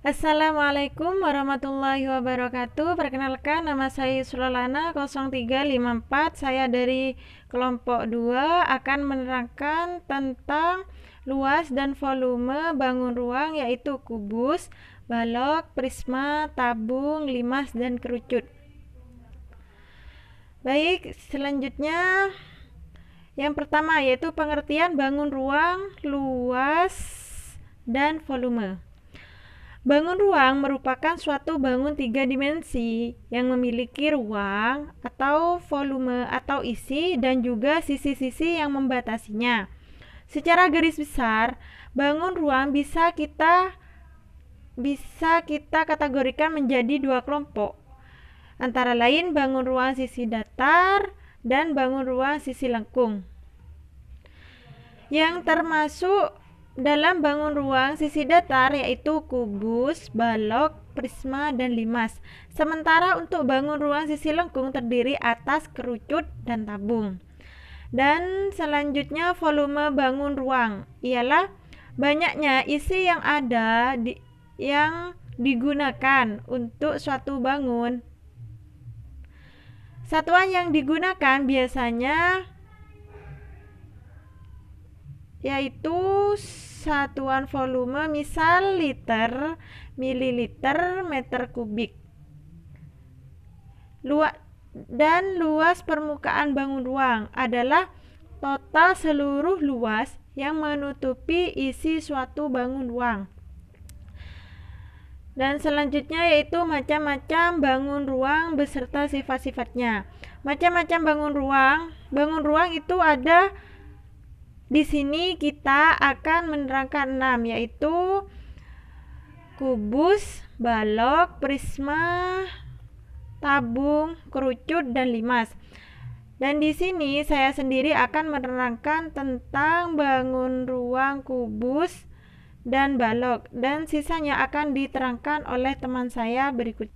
Assalamualaikum warahmatullahi wabarakatuh. Perkenalkan, nama saya Sulalana 0354. Saya dari kelompok 2 akan menerangkan tentang luas dan volume bangun ruang, yaitu kubus, balok, prisma, tabung, limas, dan kerucut. Baik, selanjutnya yang pertama yaitu pengertian bangun ruang, luas, dan volume. Bangun ruang merupakan suatu bangun tiga dimensi yang memiliki ruang atau volume atau isi dan juga sisi-sisi yang membatasinya. Secara garis besar, bangun ruang bisa kita kategorikan menjadi dua kelompok. Antara lain bangun ruang sisi datar dan bangun ruang sisi lengkung. Yang termasuk dalam bangun ruang sisi datar yaitu kubus, balok, prisma, dan limas. Sementara untuk bangun ruang sisi lengkung terdiri atas kerucut dan tabung. Dan selanjutnya volume bangun ruang ialah banyaknya isi yang yang digunakan untuk suatu bangun. Satuan yang digunakan biasanya yaitu satuan volume, misal liter, mililiter, meter kubik. Dan luas permukaan bangun ruang adalah total seluruh luas yang menutupi isi suatu bangun ruang. Dan selanjutnya yaitu macam-macam bangun ruang beserta sifat-sifatnya. Macam-macam bangun ruang itu ada. Di sini kita akan menerangkan 6, yaitu kubus, balok, prisma, tabung, kerucut, dan limas. Dan di sini saya sendiri akan menerangkan tentang bangun ruang kubus dan balok, dan sisanya akan diterangkan oleh teman saya berikut.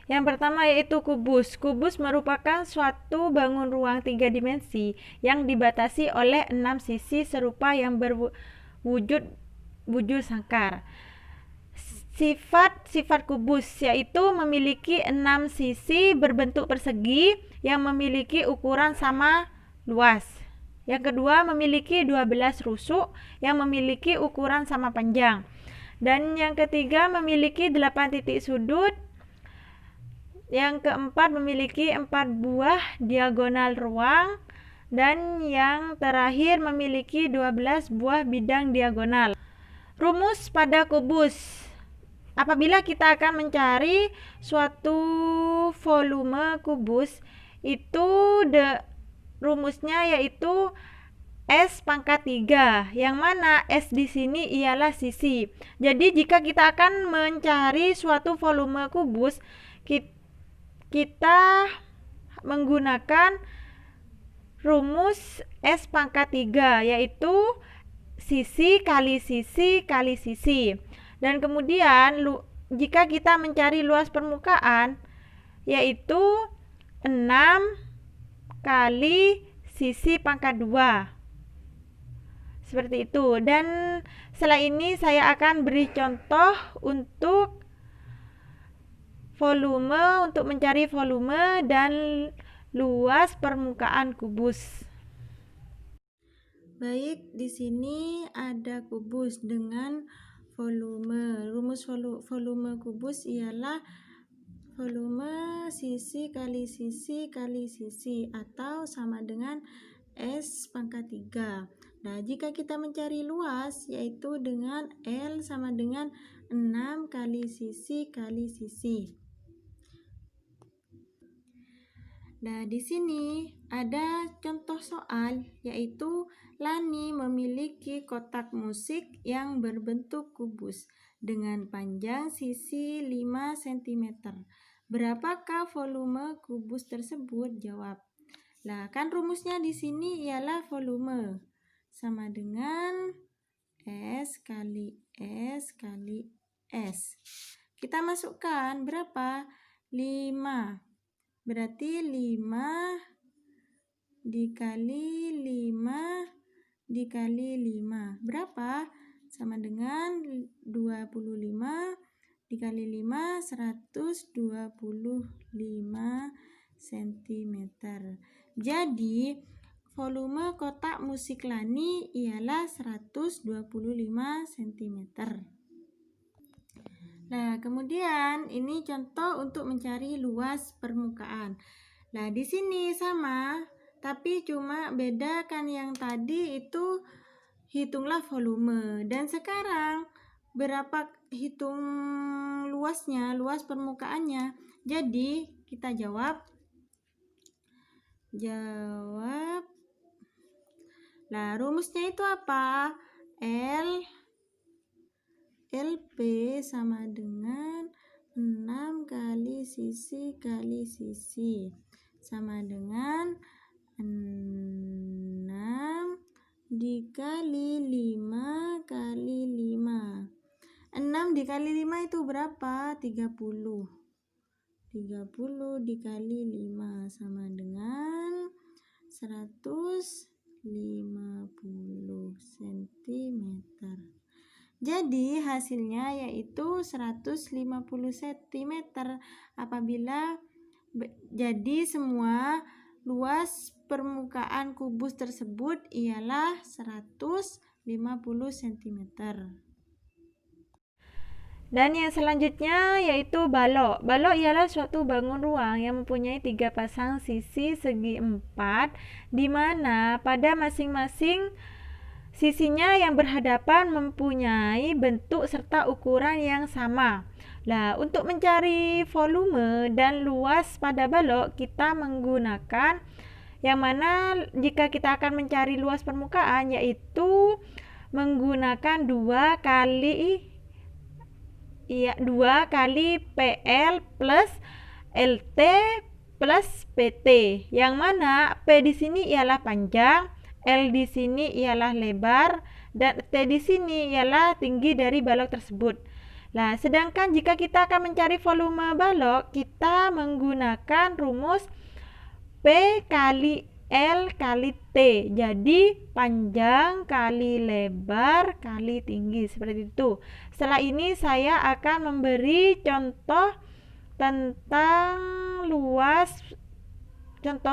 Yang pertama yaitu kubus. Kubus merupakan suatu bangun ruang tiga dimensi yang dibatasi oleh 6 sisi serupa yang berwujud bujur sangkar. Sifat kubus yaitu memiliki 6 sisi berbentuk persegi yang memiliki ukuran sama luas. Yang kedua, memiliki 12 rusuk yang memiliki ukuran sama panjang. Dan yang ketiga, memiliki 8 titik sudut. Yang keempat, memiliki 4 buah diagonal ruang. Dan yang terakhir, memiliki 12 buah bidang diagonal. Rumus pada kubus. Apabila kita akan mencari suatu volume kubus, itu rumusnya yaitu S pangkat 3, yang mana S di sini ialah sisi. Jadi jika kita akan mencari suatu volume kubus, kita menggunakan rumus S pangkat 3, yaitu sisi kali sisi kali sisi. Dan kemudian jika kita mencari luas permukaan, yaitu 6 kali sisi pangkat 2. Seperti itu. Dan setelah ini saya akan beri contoh untuk untuk mencari volume dan luas permukaan kubus. Baik, di sini ada kubus dengan volume. Rumus volume kubus ialah volume sisi kali sisi kali sisi, atau sama dengan S pangkat 3. Nah, jika kita mencari luas, yaitu dengan L sama dengan 6 kali sisi kali sisi. Nah, di sini ada contoh soal, yaitu Lani memiliki kotak musik yang berbentuk kubus dengan panjang sisi 5 cm. Berapakah volume kubus tersebut? Jawab. Nah, kan rumusnya di sini ialah volume sama dengan S kali S kali S. Kita masukkan berapa? 5. Berarti 5 dikali 5 dikali 5. Berapa? Sama dengan 25 dikali 5, 125 cm. Jadi volume kotak musik Lani ialah 125 cm. Nah, kemudian ini contoh untuk mencari luas permukaan. Nah, di sini sama, tapi cuma beda kan yang tadi itu hitunglah volume. Dan sekarang berapa hitung luasnya, luas permukaannya. Jadi, kita jawab. Nah, rumusnya itu apa? LP sama dengan 6 kali sisi kali sisi sama dengan 6 dikali 5 kali 5. 6 dikali 5 itu berapa? 30. 30 dikali 5 sama dengan 150 cm. Jadi hasilnya yaitu 150 cm. Apabila jadi semua luas permukaan kubus tersebut ialah 150 cm. Dan yang selanjutnya yaitu balok. Balok ialah suatu bangun ruang yang mempunyai 3 pasang sisi segi 4, di mana pada masing-masing sisinya yang berhadapan mempunyai bentuk serta ukuran yang sama. Nah, untuk mencari volume dan luas pada balok, kita menggunakan yang mana jika kita akan mencari luas permukaan yaitu menggunakan 2 kali PL plus LT plus PT, yang mana P di sini ialah panjang, L di sini ialah lebar, dan T di sini ialah tinggi dari balok tersebut. Nah, sedangkan jika kita akan mencari volume balok, kita menggunakan rumus P kali L kali T. Jadi panjang kali lebar kali tinggi, seperti itu. Setelah ini saya akan memberi contoh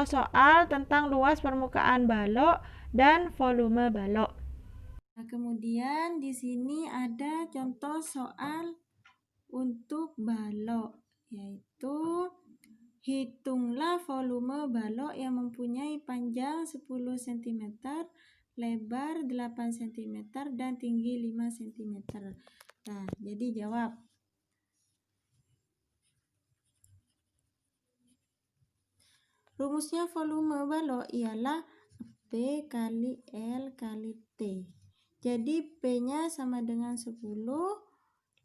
soal tentang luas permukaan balok dan volume balok. Nah, kemudian di sini ada contoh soal untuk balok, yaitu hitunglah volume balok yang mempunyai panjang 10 cm, lebar 8 cm, dan tinggi 5 cm. Nah, jadi jawab. Rumusnya volume balok ialah P kali L kali T. Jadi P-nya sama dengan 10,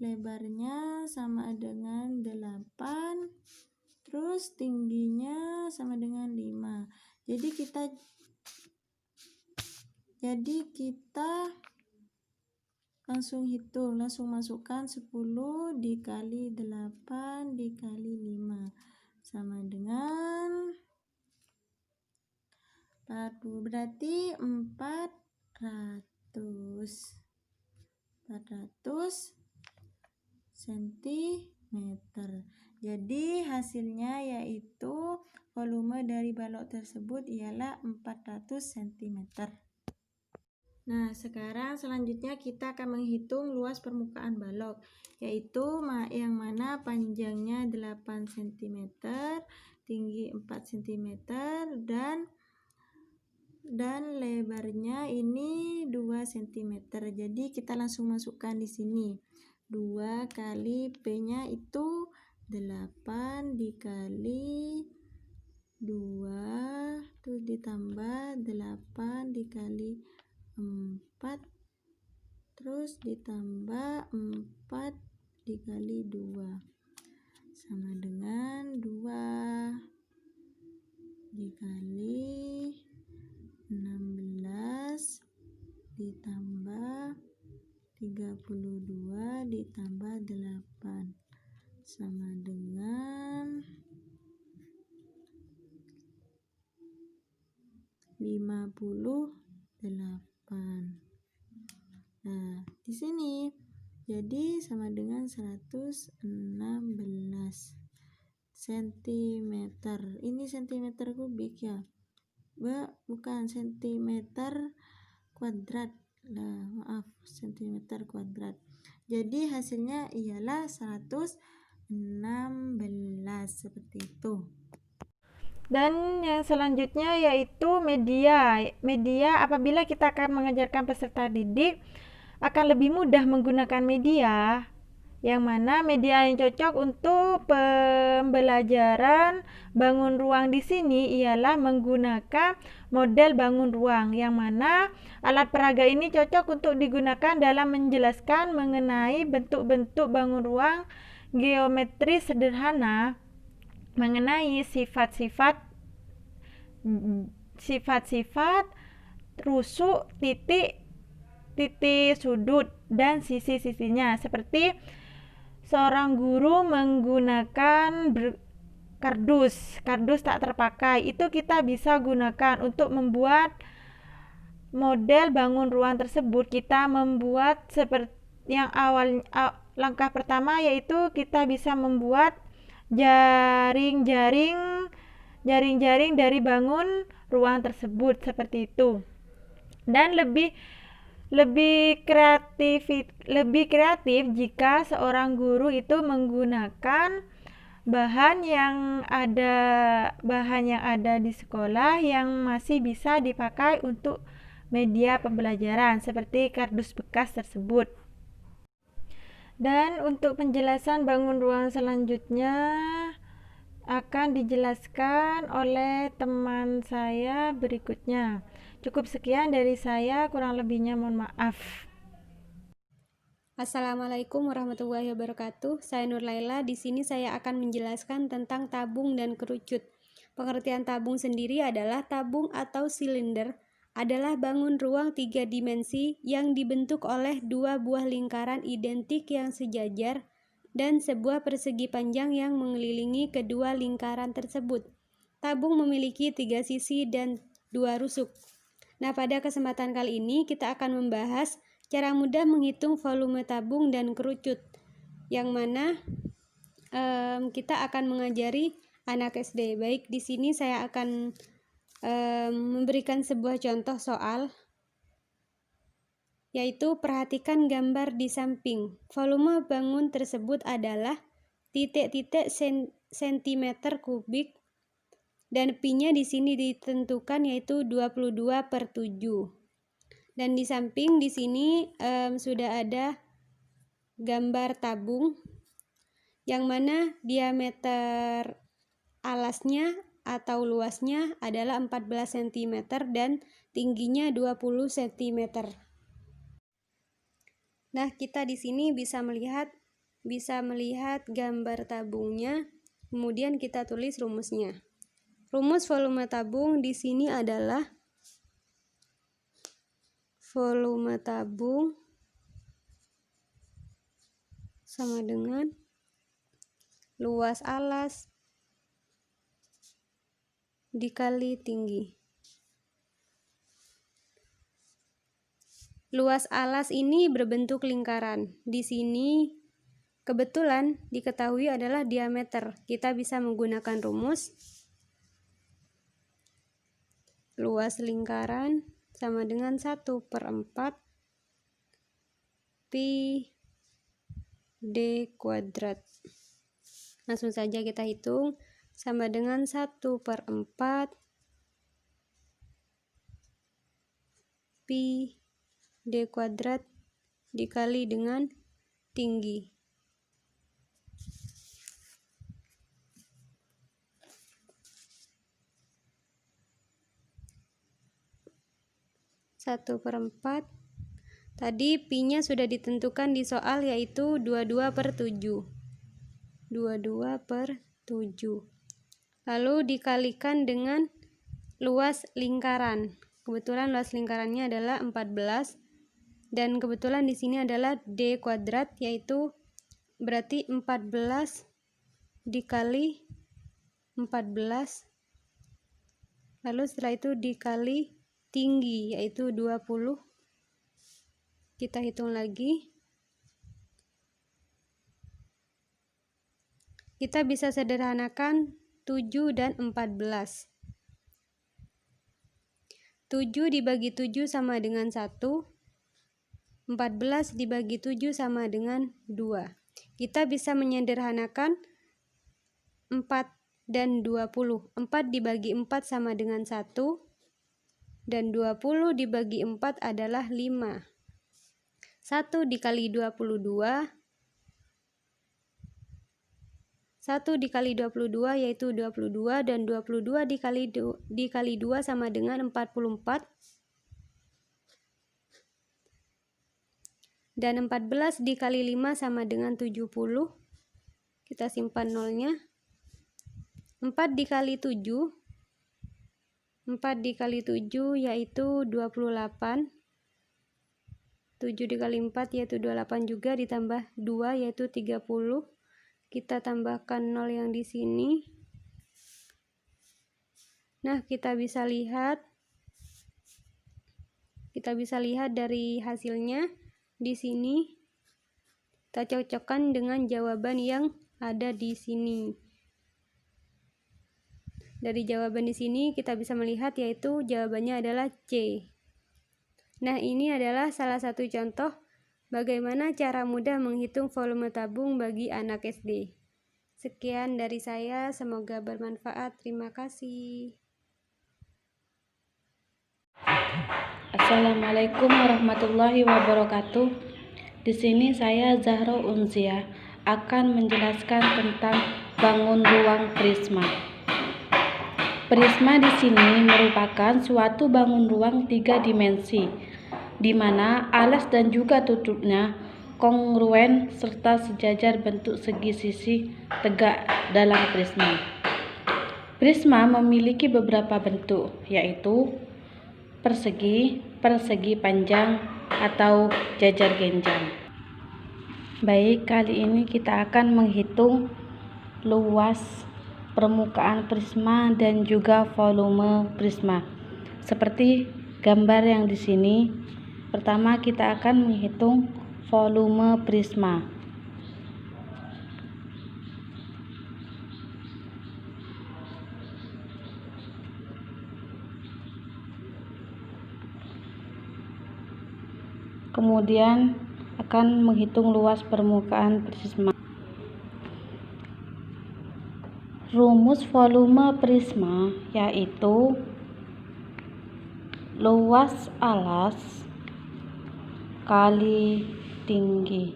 lebarnya sama dengan 8, terus tingginya sama dengan 5. Jadi kita langsung hitung, langsung masukkan 10 dikali 8 dikali 5 sama dengan 40, berarti 400 cm. Jadi hasilnya yaitu volume dari balok tersebut ialah 400 cm. Nah, sekarang selanjutnya kita akan menghitung luas permukaan balok, yaitu yang mana panjangnya 8 cm, tinggi 4 cm, dan lebarnya ini 2 cm. Jadi kita langsung masukkan di sini. 2 kali P-nya itu 8 dikali 2, terus ditambah 8 dikali 4, terus ditambah 4 dikali 2 sama dengan 2 dikali 16 ditambah 32 ditambah 8 sama dengan 58. Nah, di sini Jadi sama dengan 116 cm. Ini centimeter kubik ya, bukan centimeter kuadrat. Nah, maaf, centimeter kuadrat. Jadi hasilnya ialah 116 seperti itu. Dan yang selanjutnya yaitu media. Media, apabila kita akan mengajarkan peserta didik, akan lebih mudah menggunakan media, yang mana media yang cocok untuk pembelajaran bangun ruang di sini ialah menggunakan model bangun ruang, yang mana alat peraga ini cocok untuk digunakan dalam menjelaskan mengenai bentuk-bentuk bangun ruang geometri sederhana, mengenai sifat-sifat rusuk, titik sudut, dan sisi-sisinya. Seperti seorang guru menggunakan kardus tak terpakai, itu kita bisa gunakan untuk membuat model bangun ruang tersebut. Kita membuat seperti yang langkah pertama, yaitu kita bisa membuat jaring-jaring dari bangun ruang tersebut, seperti itu. Dan lebih kreatif jika seorang guru itu menggunakan bahan yang ada di sekolah yang masih bisa dipakai untuk media pembelajaran, seperti kardus bekas tersebut. Dan untuk penjelasan bangun ruang selanjutnya akan dijelaskan oleh teman saya berikutnya. Cukup sekian dari saya, kurang lebihnya mohon maaf. Assalamualaikum warahmatullahi wabarakatuh. Saya Nur Laila. Di sini saya akan menjelaskan tentang tabung dan kerucut. Pengertian tabung sendiri adalah tabung atau silinder adalah bangun ruang 3 dimensi yang dibentuk oleh 2 buah lingkaran identik yang sejajar dan sebuah persegi panjang yang mengelilingi kedua lingkaran tersebut. Tabung memiliki 3 sisi dan 2 rusuk. Nah, pada kesempatan kali ini kita akan membahas cara mudah menghitung volume tabung dan kerucut, yang mana kita akan mengajari anak SD. Baik, di sini saya akan memberikan sebuah contoh soal, yaitu perhatikan gambar di samping. Volume bangun tersebut adalah titik-titik sentimeter kubik dan pi-nya di sini ditentukan yaitu 22/7. Dan di samping di sini sudah ada gambar tabung yang mana diameter alasnya atau luasnya adalah 14 cm dan tingginya 20 cm. Nah, kita di sini bisa melihat gambar tabungnya, kemudian kita tulis rumusnya. Rumus volume tabung di sini adalah volume tabung sama dengan luas alas dikali tinggi. Luas alas ini berbentuk lingkaran. Di sini kebetulan diketahui adalah diameter. Kita bisa menggunakan rumus luas lingkaran sama dengan 1/4 pi d kuadrat. Langsung saja kita hitung, sama dengan 1/4 pi d kuadrat dikali dengan tinggi. Satu per 4. Tadi pi-nya sudah ditentukan di soal, yaitu 22/7. 22/7. Lalu dikalikan dengan luas lingkaran. Kebetulan luas lingkarannya adalah 14 dan kebetulan di sini adalah d kuadrat, yaitu berarti 14 dikali 14. Lalu setelah itu dikali tinggi, yaitu 20. Kita hitung lagi. Kita bisa sederhanakan 7 dan 14. 7 dibagi 7 sama dengan 1. 14 dibagi 7 sama dengan 2. Kita bisa menyederhanakan 4 dan 20. 4 dibagi 4 sama dengan 1. Dan 20 dibagi 4 adalah 5. 1 dikali 22. 1 dikali 22 yaitu 22, dan 22 dikali 2 sama dengan 44. Dan 14 dikali 5 sama dengan 70. Kita simpan nolnya. 4 dikali 7. 4 dikali 7 yaitu 28. 7 dikali 4 yaitu 28 juga, ditambah 2 yaitu 30. Kita tambahkan 0 yang di sini. Nah, kita bisa lihat dari hasilnya di sini. Kita cocokkan dengan jawaban yang ada di sini. Dari jawaban di sini kita bisa melihat yaitu jawabannya adalah C. Nah, ini adalah salah satu contoh bagaimana cara mudah menghitung volume tabung bagi anak SD. Sekian dari saya, semoga bermanfaat. Terima kasih. Assalamualaikum warahmatullahi wabarakatuh. Di sini saya Zahra Unzia akan menjelaskan tentang bangun ruang prisma. Prisma di sini merupakan suatu bangun ruang 3 dimensi, di mana alas dan juga tutupnya kongruen serta sejajar bentuk segi sisi tegak dalam prisma. Prisma memiliki beberapa bentuk, yaitu persegi, persegi panjang, atau jajar genjang. Baik, kali ini kita akan menghitung luas permukaan prisma dan juga volume prisma. Seperti gambar yang di sini, pertama kita akan menghitung volume prisma. Kemudian akan menghitung luas permukaan prisma. Rumus volume prisma yaitu luas alas kali tinggi.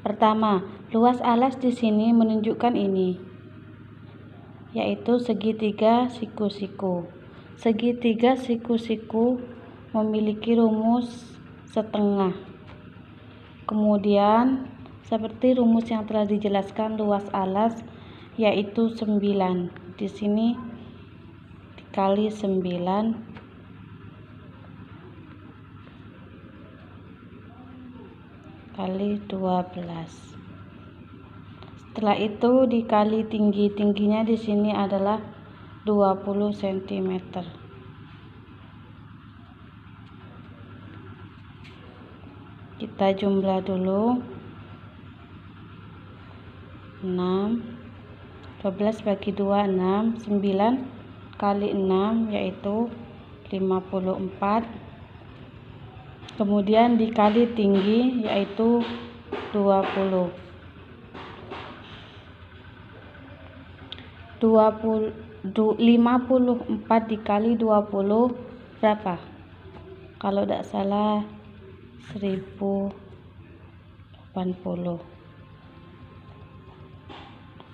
Pertama, luas alas di sini menunjukkan ini, yaitu segitiga siku-siku. Segitiga siku-siku memiliki rumus setengah. Kemudian seperti rumus yang telah dijelaskan, luas alas yaitu 9. Di sini dikali 9 kali 12. Setelah itu dikali tingginya di sini adalah 20 cm. Kita jumlah dulu. 6, 12 bagi 2, 6, 9 kali 6 yaitu 54. Kemudian dikali tinggi yaitu 20. 54 dikali 20 berapa? Kalau tidak salah 1080.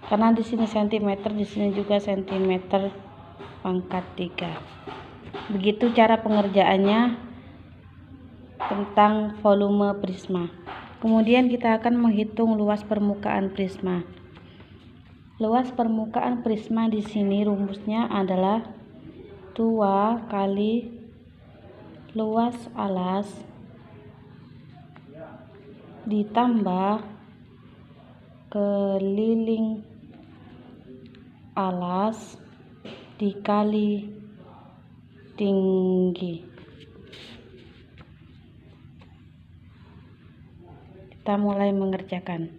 Karena di sini cm, di sini juga cm pangkat 3. Begitu cara pengerjaannya tentang volume prisma. Kemudian kita akan menghitung luas permukaan prisma. Luas permukaan prisma di sini rumusnya adalah 2 kali luas alas ditambah keliling alas dikali tinggi. Kita mulai mengerjakan.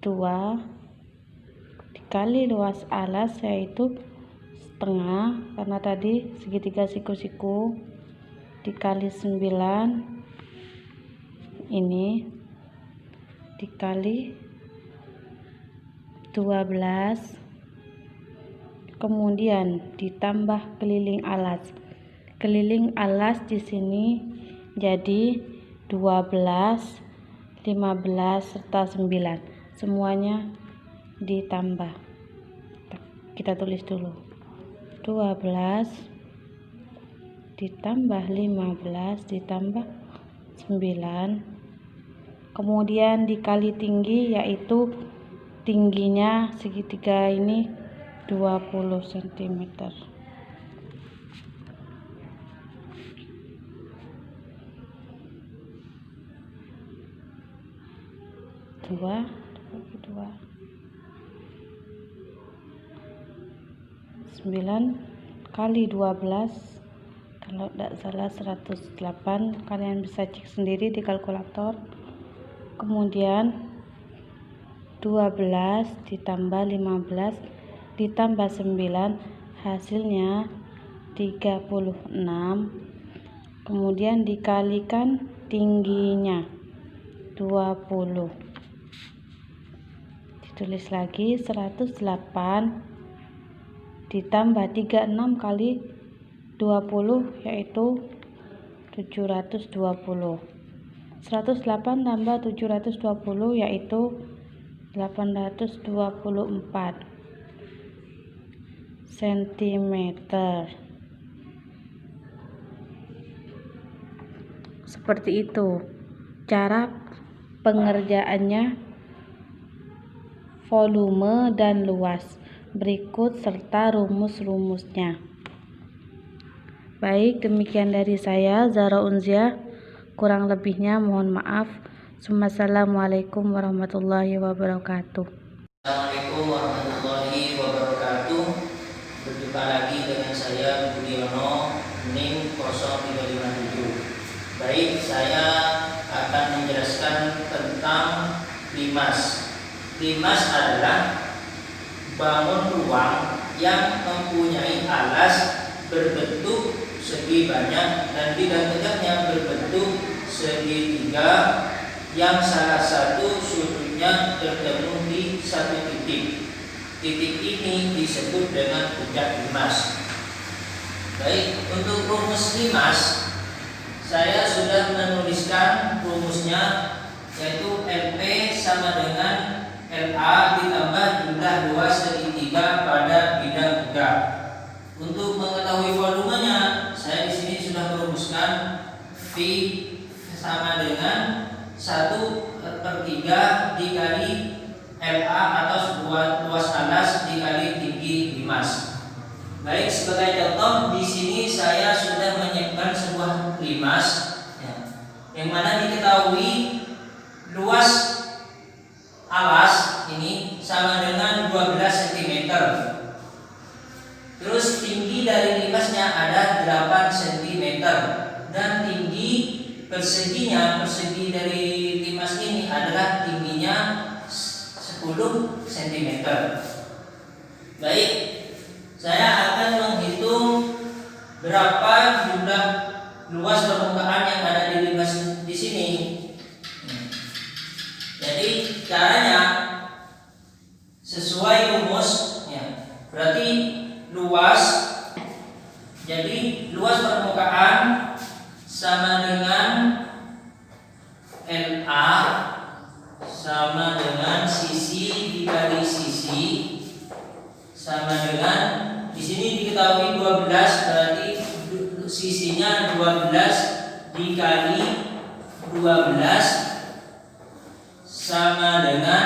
2 dikali luas alas yaitu setengah, karena tadi segitiga siku-siku, dikali 9 ini dikali 12, kemudian ditambah keliling alas. Keliling alas di sini jadi 12, 15 serta 9, semuanya ditambah. Kita tulis dulu. 12 ditambah 15 ditambah 9, kemudian dikali tinggi, yaitu tingginya segitiga ini 20 cm. 9 kali 12, kalau tidak salah 108, kalian bisa cek sendiri di kalkulator. Kemudian 12 ditambah 15 ditambah 9, hasilnya 36, kemudian dikalikan tingginya 20, ditulis lagi 108 ditambah 36 kali 20 yaitu 720. 108 tambah 720 yaitu 824 cm. Seperti itu cara pengerjaannya, volume dan luas. Berikut serta rumus-rumusnya. Baik, demikian dari saya, Zara Unzia. Kurang lebihnya mohon maaf. Wassalamualaikum warahmatullahi wabarakatuh. Assalamualaikum warahmatullahi wabarakatuh. Berjumpa lagi dengan saya Budiono, NIM 0357. Baik, saya akan menjelaskan tentang limas. Limas adalah bangun ruang yang mempunyai alas berbentuk segi banyak dan bidang tegaknya berbentuk segitiga yang salah satu sudutnya bertemu di satu titik. Titik ini disebut dengan puncak limas. Baik, untuk rumus limas saya sudah menuliskan rumusnya, yaitu LP sama dengan LA ditambah jumlah luas segitiga pada bidang tegak. Untuk mengetahui volumenya, saya di sini sudah merumuskan V sama dengan 1/3 dikali LA atau luas alas dikali tinggi limas. Baik, sebagai contoh di sini saya sudah menyiapkan sebuah limas yang mana diketahui luas alas ini sama dengan 12 cm. Terus tinggi dari limasnya ada 8 cm dan tinggi persegi dari limas ini adalah tingginya 10 cm. Baik, saya akan menghitung berapa jumlah luas permukaan yang ada di limas di sini. Jadi caranya sesuai rumus ya. Berarti luas, jadi luas permukaan sama dengan LA sama dengan sisi dikali sisi sama dengan, di sini diketahui 12, berarti sisinya 12 dikali 12 sama dengan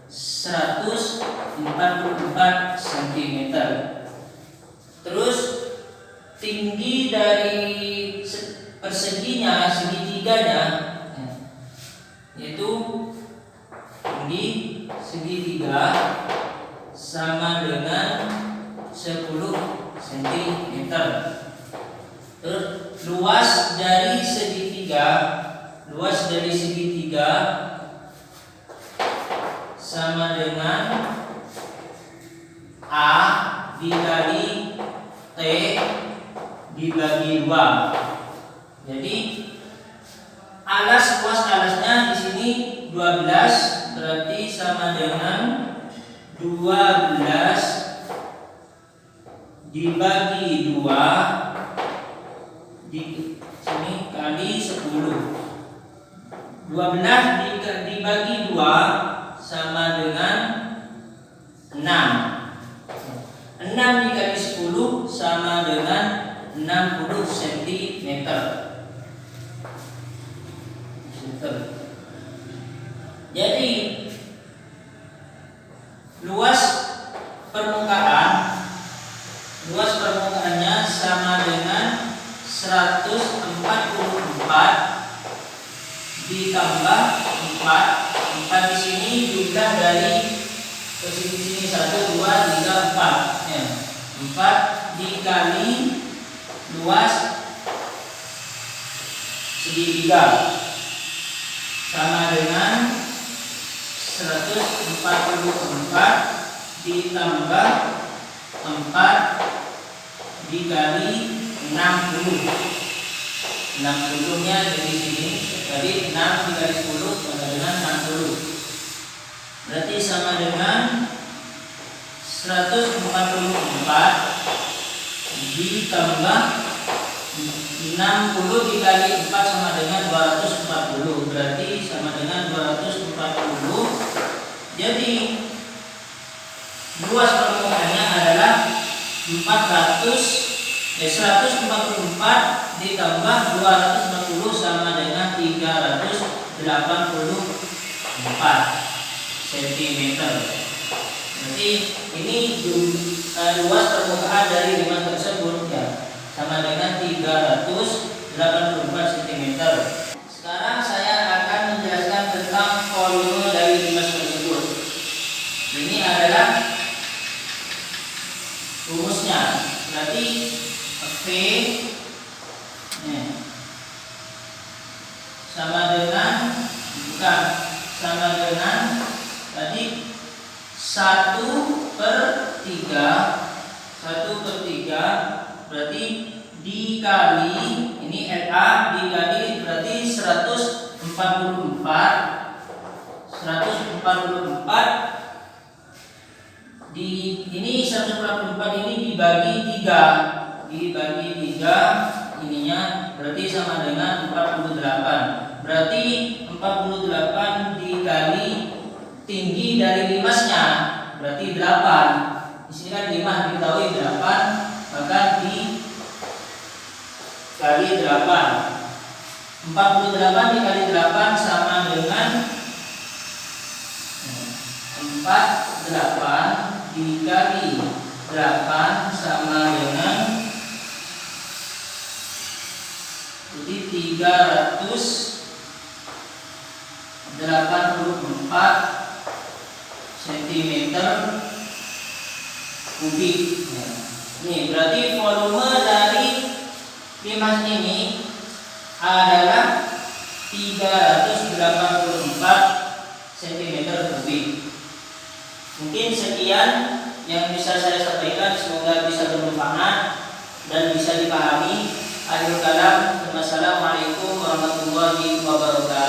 144 cm. Terus tinggi dari perseginya, segitiganya, yaitu tinggi segitiga sama dengan 10 cm. Terus luas dari segitiga, luas dari segitiga sama dengan A dikali T dibagi 2. Jadi luas alasnya di sini 12, berarti sama dengan 12 dibagi 2 di sini kali 10. 12 dibagi 2 sama dengan 6. 6 dikali 10 sama dengan 60 cm. Jadi luas permukaannya sama dengan 144 ditambah 4 di sini jumlah dari posisi sini 1, 2, 3, 4 ya. 4 dikali luas segitiga sama dengan 144 ditambah 4 dikali 60. 60 nya dari sini, jadi 6 dikali 10 sama dengan 60. Berarti sama dengan 144 ditambah 60 dikali 4 sama dengan 240. Berarti sama dengan 240. Jadi luas permukaannya adalah 144 ditambah 240 sama dengan 384 cm. Berarti ini luas permukaan dari limas tersebut ya, sama dengan 384 cm. Sekarang saya akan menjelaskan tentang volume dari limas tersebut. Ini adalah rumusnya. Berarti V sama dengan tadi 1/3 berarti dikali ini LA dikali berarti 144 di ini 144 ini dibagi 3 ininya berarti sama dengan 48. Berarti 48 dikali tinggi dari limasnya berarti 8. Di sini kan 5 diketahui 8, maka dikali 8. 48 dikali 8 sama dengan 48 dikali 8 sama dengan jadi 384 cm kubik. Nih berarti volume dari limas ini adalah 384 cm kubik. Mungkin sekian yang bisa saya sampaikan, semoga bisa bermanfaat dan bisa dipahami. Akhirul kalam, wassalamualaikum warahmatullahi wabarakatuh.